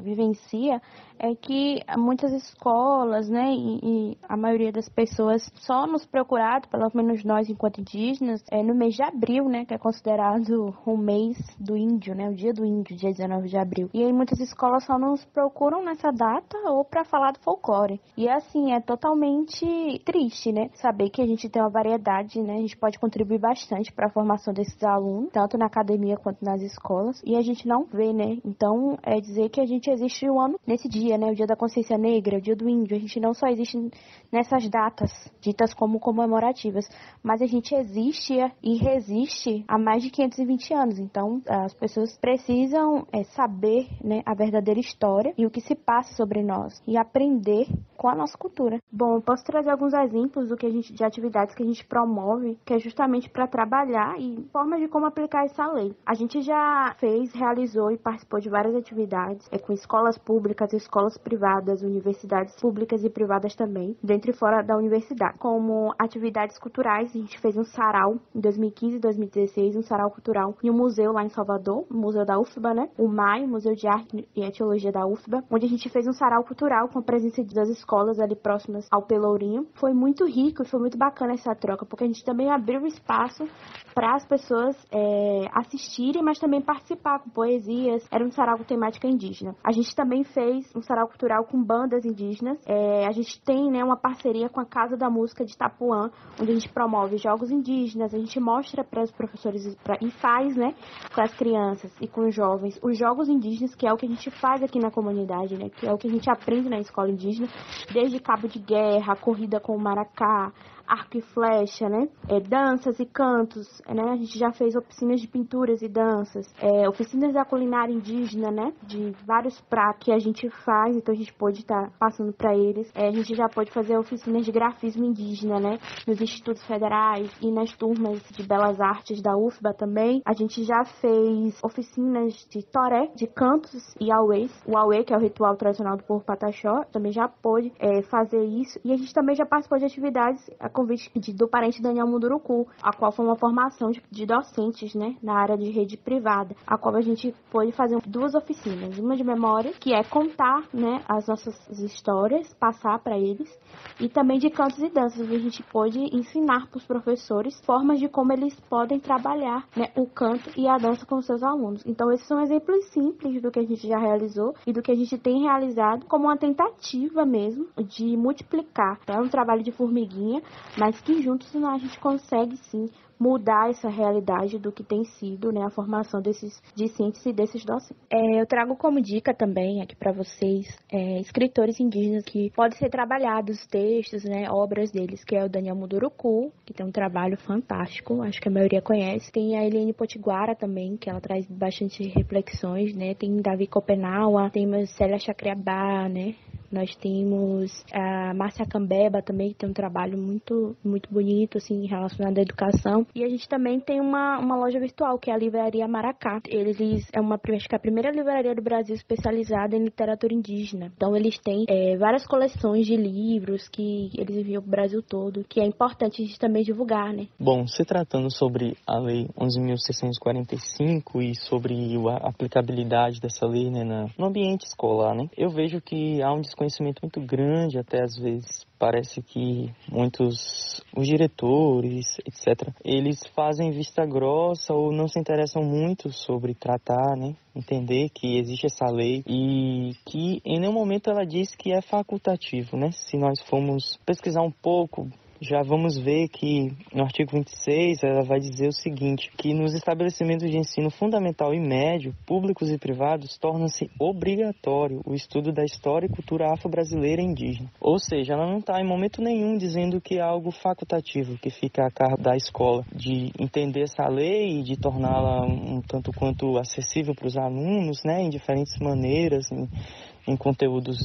vivencia é que muitas escolas, né, e a maioria das pessoas só nos procurado, pelo menos nós enquanto indígenas, no mês de abril, né, que é considerado o mês do índio, né, o dia do índio, dia 19 de abril. E aí muitas escolas só nos procuram nessa data ou para falar do folclore. E assim, é totalmente triste, né, saber que a gente tem uma variedade, né, a gente pode contribuir bastante para a formação desses alunos, tanto na academia quanto nas escolas, e a gente não vê, né. Então, é dizer que a gente existe um ano nesse dia, né, o dia da consciência negra, o dia do índio. A gente não só existe nessas datas ditas como comemorativas, mas a gente existe e resiste há mais de 520 anos. Então, as pessoas precisam saber, né, a verdadeira história e o que se passa sobre nós e aprender com a nossa cultura. Bom, eu posso trazer alguns exemplos de atividades que a gente promove, que é justamente para trabalhar e formas de como aplicar essa lei. A gente já realizou e participou de várias atividades com escolas públicas, escolas privadas, universidades públicas e privadas também, dentro e fora da universidade. Como atividades culturais, a gente fez um sarau em 2015 e 2016, um sarau cultural em um museu lá em Salvador, o Museu da UFBA, né? O MAI, Museu de Arte e Etiologia da UFBA, onde a gente fez um sarau cultural com a presença das escolas ali próximas ao Pelourinho. Foi muito rico e foi muito bacana essa troca, porque a gente também abriu espaço para as pessoas assistirem, mas também participar com poesias. Era um sarau com temática indígena. A gente também fez um sarau cultural com bandas indígenas. A gente tem, né, uma parceria com a Casa da Música de Itapuã, onde a gente promove jogos indígenas, a gente mostra para os professores e faz, né, com as crianças e com os jovens os jogos indígenas, que é o que a gente faz aqui na comunidade, né, que é o que a gente aprende na escola indígena, desde cabo de guerra, corrida com o maracá, arco e flecha, né? Danças e cantos, né? A gente já fez oficinas de pinturas e danças, oficinas da culinária indígena, né? De vários pratos que a gente faz, então a gente pode estar passando para eles. A gente já pode fazer oficinas de grafismo indígena, né? Nos institutos federais e nas turmas de belas artes da UFBA também. A gente já fez oficinas de toré, de cantos e auês. O auê, que é o ritual tradicional do povo pataxó, também já pôde fazer isso. E a gente também já participou de atividades convite do parente Daniel Munduruku, a qual foi uma formação de docentes, né, na área de rede privada, a qual a gente pôde fazer 2 oficinas, uma de memória, que é contar, né, as nossas histórias, passar para eles, e também de cantos e danças, onde a gente pôde ensinar para os professores formas de como eles podem trabalhar, né, o canto e a dança com os seus alunos. Então esses são exemplos simples do que a gente já realizou e do que a gente tem realizado como uma tentativa mesmo de multiplicar. Então, é um trabalho de formiguinha, mas que juntos a gente consegue sim mudar essa realidade do que tem sido, né, a formação desses discentes e desses docentes. Eu trago como dica também aqui para vocês escritores indígenas que podem ser trabalhados, textos, né, obras deles, que é o Daniel Munduruku, que tem um trabalho fantástico, acho que a maioria conhece. Tem a Eliane Potiguara também, que ela traz bastante reflexões, né, tem Davi Copenaua, tem Célia Chacriabá, né. Nós temos a Márcia Cambeba também, que tem um trabalho muito, muito bonito, assim, relacionado à educação. E a gente também tem uma loja virtual, que é a Livraria Maracá. Acho que é a primeira livraria do Brasil especializada em literatura indígena. Então, eles têm várias coleções de livros que eles enviam para o Brasil todo, que é importante a gente também divulgar, né? Bom, se tratando sobre a Lei 11.645 e sobre a aplicabilidade dessa lei, né, no ambiente escolar, né, eu vejo que há um desconhecimento muito grande, até às vezes parece que os diretores, etc., eles fazem vista grossa ou não se interessam muito sobre tratar, né, entender que existe essa lei e que em nenhum momento ela diz que é facultativo, né. Se nós formos pesquisar um pouco, já vamos ver que no artigo 26 ela vai dizer o seguinte, que nos estabelecimentos de ensino fundamental e médio, públicos e privados, torna-se obrigatório o estudo da história e cultura afro-brasileira e indígena. Ou seja, ela não está em momento nenhum dizendo que é algo facultativo, que fica a cargo da escola de entender essa lei e de torná-la um tanto quanto acessível para os alunos, né, em diferentes maneiras, em conteúdos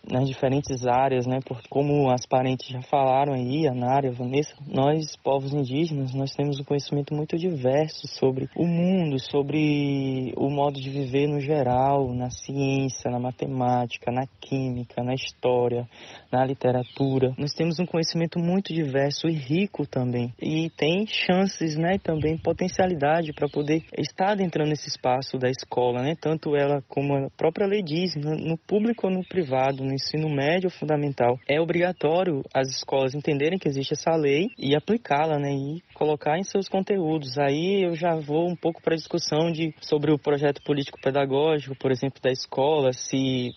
nas diferentes áreas, né? Porque como as parentes já falaram aí, a Nara, a Vanessa, nós, povos indígenas, nós temos um conhecimento muito diverso sobre o mundo, sobre o modo de viver no geral, na ciência, na matemática, na química, na história, na literatura. Nós temos um conhecimento muito diverso e rico também. E tem chances, né? Também potencialidade para poder estar adentrando nesse espaço da escola, né? Tanto ela como a própria lei diz, no público ou no privado, no ensino médio ou fundamental. É obrigatório as escolas entenderem que existe essa lei e aplicá-la, né, e colocar em seus conteúdos. Aí eu já vou um pouco para a discussão sobre o projeto político-pedagógico, por exemplo, da escola,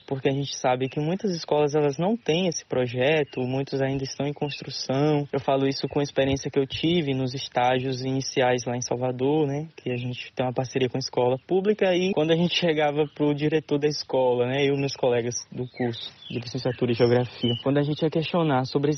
porque a gente sabe que muitas escolas elas não têm esse projeto, muitos ainda estão em construção. Eu falo isso com a experiência que eu tive nos estágios iniciais lá em Salvador, né, que a gente tem uma parceria com a escola pública, e quando a gente chegava pro diretor da escola, né, eu e meus colegas do curso de licenciatura em Geografia, quando a gente ia questionar sobre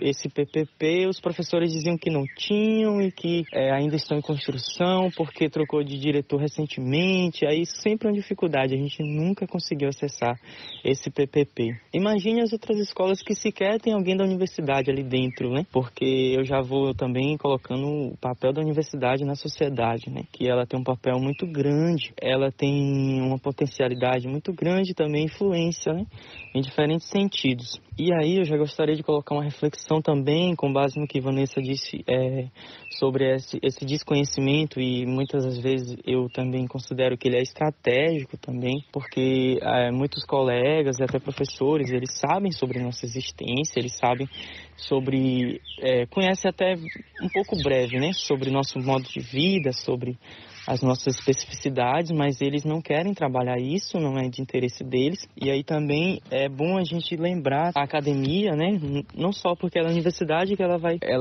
esse PPP, os professores diziam que não tinham e que ainda estão em construção porque trocou de diretor recentemente. Aí sempre é uma dificuldade, a gente nunca conseguiu acessar esse PPP. Imagine as outras escolas que sequer tem alguém da universidade ali dentro, né? Porque eu já vou também colocando o papel da universidade na sociedade, né? Que ela tem um papel muito grande, ela tem uma potencialidade muito grande também, influência, né? Em diferentes sentidos. E aí eu já gostaria de colocar uma reflexão também, com base no que Vanessa disse, sobre esse desconhecimento, e muitas das vezes eu também considero que ele é estratégico também, porque muitos colegas e até professores, eles sabem sobre nossa existência, eles sabem sobre, conhecem até um pouco breve, né, sobre nosso modo de vida, sobre as nossas especificidades, mas eles não querem trabalhar isso, não é de interesse deles. E aí também é bom a gente lembrar a academia, né? Não só porque é na universidade que ela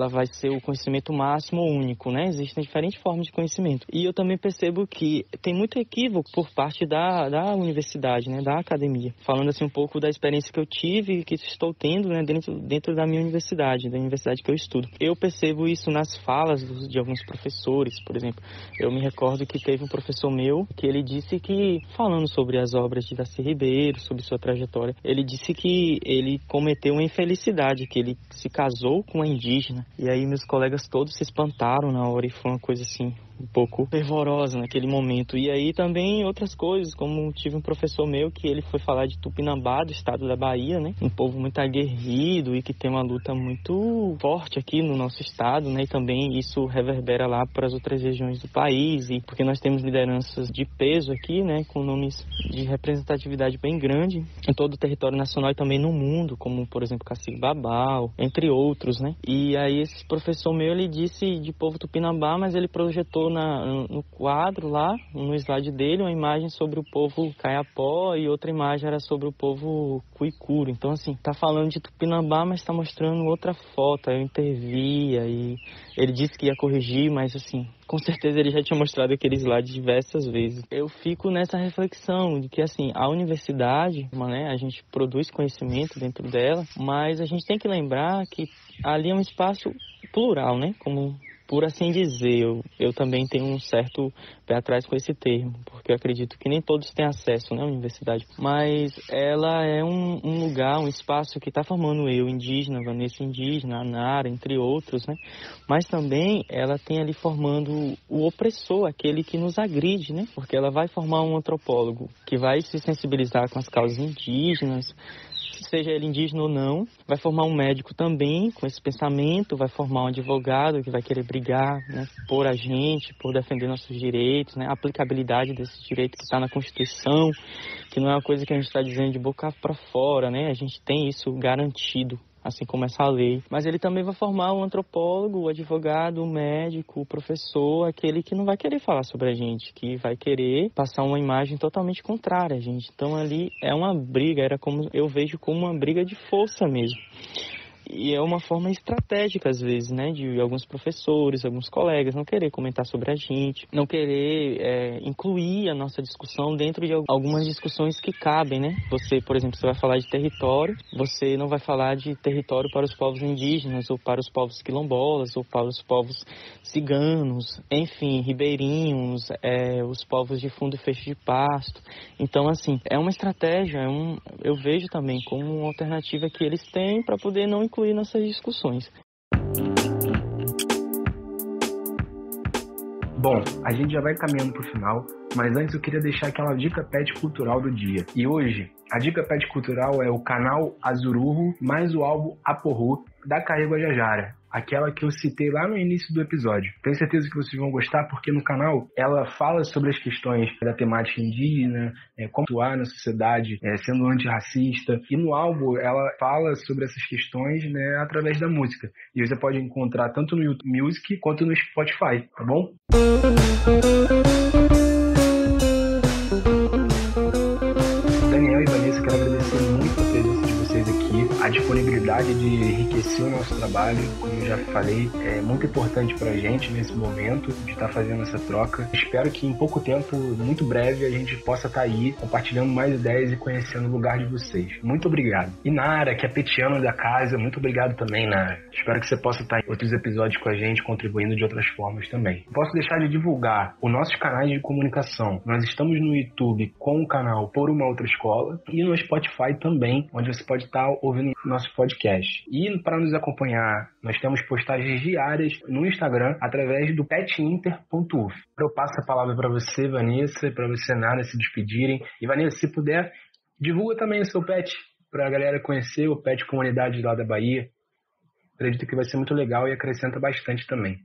vai ser o conhecimento máximo ou único, né? Existem diferentes formas de conhecimento. E eu também percebo que tem muito equívoco por parte da universidade, né? Da academia. Falando assim um pouco da experiência que eu tive e que estou tendo, né? Dentro da minha universidade, da universidade que eu estudo. Eu percebo isso nas falas de alguns professores, por exemplo. Eu me recordo que teve um professor meu que ele disse que, falando sobre as obras de Darcy Ribeiro, sobre sua trajetória, ele disse que ele cometeu uma infelicidade, que ele se casou com uma indígena. E aí meus colegas todos se espantaram na hora e foi uma coisa assim um pouco fervorosa naquele momento. E aí também outras coisas, como tive um professor meu que ele foi falar de Tupinambá, do estado da Bahia, né? Um povo muito aguerrido e que tem uma luta muito forte aqui no nosso estado, né? E também isso reverbera lá para as outras regiões do país, e porque nós temos lideranças de peso aqui, né? Com nomes de representatividade bem grande em todo o território nacional e também no mundo, como por exemplo Cacique Babau, entre outros, né? E aí esse professor meu, ele disse de povo Tupinambá, mas ele projetou no quadro lá, no slide dele, uma imagem sobre o povo Caiapó e outra imagem era sobre o povo Cuicuro. Então, assim, tá falando de Tupinambá, mas tá mostrando outra foto. Eu intervia e ele disse que ia corrigir, mas, assim, com certeza ele já tinha mostrado aquele slide diversas vezes. Eu fico nessa reflexão de que, assim, a universidade, né, a gente produz conhecimento dentro dela, mas a gente tem que lembrar que ali é um espaço plural, né, como por assim dizer. Eu também tenho um certo pé atrás com esse termo, porque eu acredito que nem todos têm acesso, né, à universidade. Mas ela é um lugar, um espaço que está formando eu, indígena, Vanessa indígena, a Nara, entre outros, né? Mas também ela tem ali formando o opressor, aquele que nos agride, né? Porque ela vai formar um antropólogo que vai se sensibilizar com as causas indígenas, seja ele indígena ou não, vai formar um médico também com esse pensamento, vai formar um advogado que vai querer brigar, né, por a gente, por defender nossos direitos, né, a aplicabilidade desse direito que está na Constituição, que não é uma coisa que a gente está dizendo de boca para fora, né, a gente tem isso garantido, assim como essa lei. Mas ele também vai formar um antropólogo, o advogado, o médico, o professor, aquele que não vai querer falar sobre a gente, que vai querer passar uma imagem totalmente contrária a gente. Então ali é uma briga, eu vejo como uma briga de força mesmo. E é uma forma estratégica, às vezes, né, de alguns professores, alguns colegas não querer comentar sobre a gente, não querer incluir a nossa discussão dentro de algumas discussões que cabem, né? Você, por exemplo, você vai falar de território, você não vai falar de território para os povos indígenas, ou para os povos quilombolas, ou para os povos ciganos, enfim, ribeirinhos, os povos de fundo e fecho de pasto. Então, assim, é uma estratégia, eu vejo também como uma alternativa que eles têm para poder não incluir nossas discussões. Bom, a gente já vai caminhando para o final, mas antes eu queria deixar aquela dica pet cultural do dia. E hoje, a dica pet cultural é o canal Azururro mais o álbum Aporru da Caê Guajajara, aquela que eu citei lá no início do episódio. Tenho certeza que vocês vão gostar, porque no canal ela fala sobre as questões da temática indígena, como atuar na sociedade, sendo antirracista. E no álbum ela fala sobre essas questões, né, através da música. E você pode encontrar tanto no YouTube Music quanto no Spotify, tá bom? Daniel e Vanessa, quero agradecer muito a presença de vocês aqui, a disponibilidade de enriquecer o nosso trabalho, como eu já falei, é muito importante pra gente nesse momento de estar fazendo essa troca. Espero que em pouco tempo, muito breve, a gente possa estar aí compartilhando mais ideias e conhecendo o lugar de vocês. Muito obrigado. E Nara, que é petiana da casa, muito obrigado também, Nara. Espero que você possa estar em outros episódios com a gente, contribuindo de outras formas também. Posso deixar de divulgar os nossos canais de comunicação. Nós estamos no YouTube com o canal Por Uma Outra Escola e no Spotify também, onde você pode estar ouvindo nosso podcast. E para nos acompanhar, nós temos postagens diárias no Instagram através do petinter.uf. Eu passo a palavra para você, Vanessa, e para você, Nara, se despedirem. E Vanessa, se puder, divulga também o seu pet, para a galera conhecer o Pet Comunidade lá da Bahia. Acredito que vai ser muito legal e acrescenta bastante também.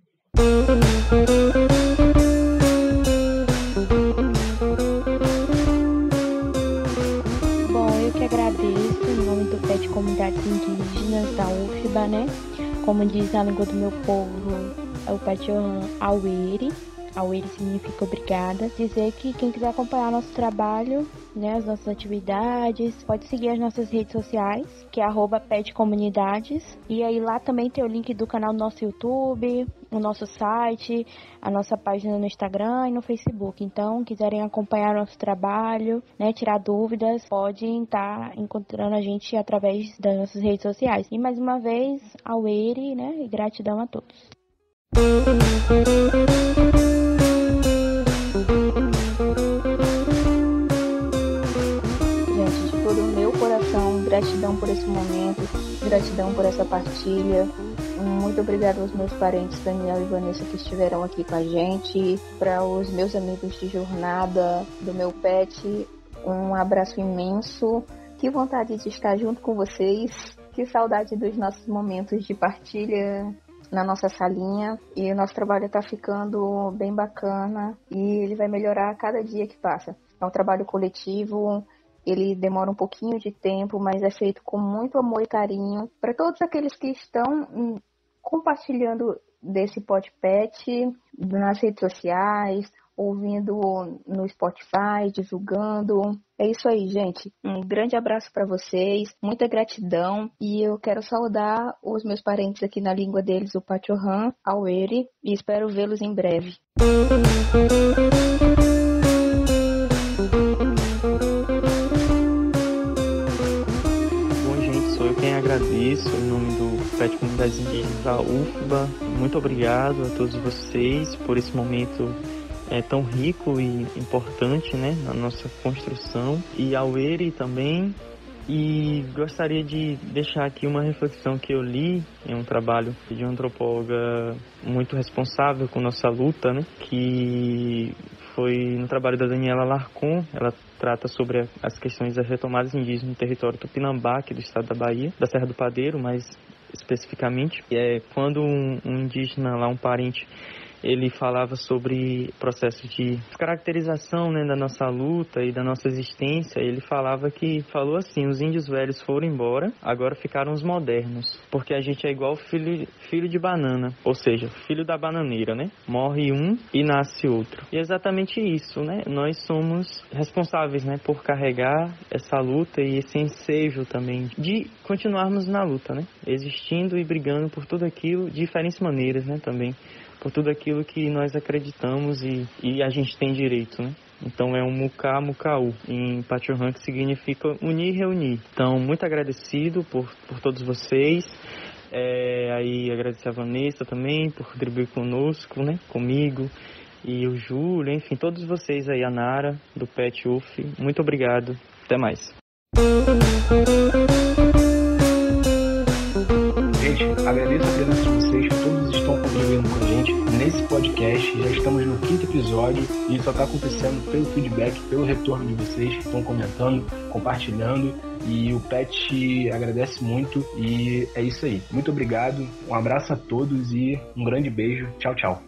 Bom, eu que agradeço em nome do Pet Comunidades Indígenas da UFBA, né? Como diz a língua do meu povo, é o Patiohan Aweri. Aweri significa obrigada. Dizer que quem quiser acompanhar nosso trabalho, né, as nossas atividades, pode seguir as nossas redes sociais, que é @petcomunidades. E aí lá também tem o link do canal do nosso YouTube, o nosso site, a nossa página no Instagram e no Facebook. Então, quiserem acompanhar nosso trabalho, né, tirar dúvidas, podem estar encontrando a gente através das nossas redes sociais. E mais uma vez, Aweri, né, e gratidão a todos. Gente, de todo o meu coração, gratidão por esse momento, gratidão por essa partilha. Muito obrigada aos meus parentes Daniel e Vanessa que estiveram aqui com a gente, para os meus amigos de jornada do meu pet, um abraço imenso. Que vontade de estar junto com vocês, que saudade dos nossos momentos de partilha na nossa salinha, e o nosso trabalho está ficando bem bacana e ele vai melhorar a cada dia que passa. É um trabalho coletivo, ele demora um pouquinho de tempo, mas é feito com muito amor e carinho para todos aqueles que estão compartilhando desse podcast nas redes sociais, ouvindo no Spotify, divulgando. É isso aí, gente. Um grande abraço para vocês, muita gratidão. E eu quero saudar os meus parentes aqui na língua deles, o Patiohan Aweri, e espero vê-los em breve. Bom, gente, sou eu quem agradeço em nome do Pet Comunidades Indígenas da UFBA. Muito obrigado a todos vocês por esse momento tão rico e importante, né, na nossa construção, e ao Aweri também. E gostaria de deixar aqui uma reflexão que eu li em um trabalho de uma antropóloga muito responsável com nossa luta, né, que foi no trabalho da Daniela Larcon. Ela trata sobre as questões das retomadas indígenas no território Tupinambá, aqui do estado da Bahia, da Serra do Padeiro, mais especificamente. E é quando um indígena lá, um parente, ele falava sobre processos de caracterização, né, da nossa luta e da nossa existência. Ele falou assim: os índios velhos foram embora, agora ficaram os modernos, porque a gente é igual filho de banana, ou seja, filho da bananeira, né? Morre um e nasce outro. E é exatamente isso, né? Nós somos responsáveis, né, por carregar essa luta e esse ensejo também de continuarmos na luta, né? Existindo e brigando por tudo aquilo, de diferentes maneiras, né, também, por tudo aquilo que nós acreditamos e a gente tem direito, né? Então é um Muká Mukaú, em Patiohan, que significa unir e reunir. Então, muito agradecido por todos vocês. Aí agradecer a Vanessa também por contribuir conosco, né? Comigo, e o Júlio, enfim, todos vocês aí, a Nara, do Pet UF. Muito obrigado. Até mais. Gente, agradeço a presença de vocês, todos estão contribuindo com a gente nesse podcast. Já estamos no 5º episódio e isso só está acontecendo pelo feedback, pelo retorno de vocês que estão comentando, compartilhando, e o Pet agradece muito. E é isso aí. Muito obrigado, um abraço a todos e um grande beijo. Tchau, tchau.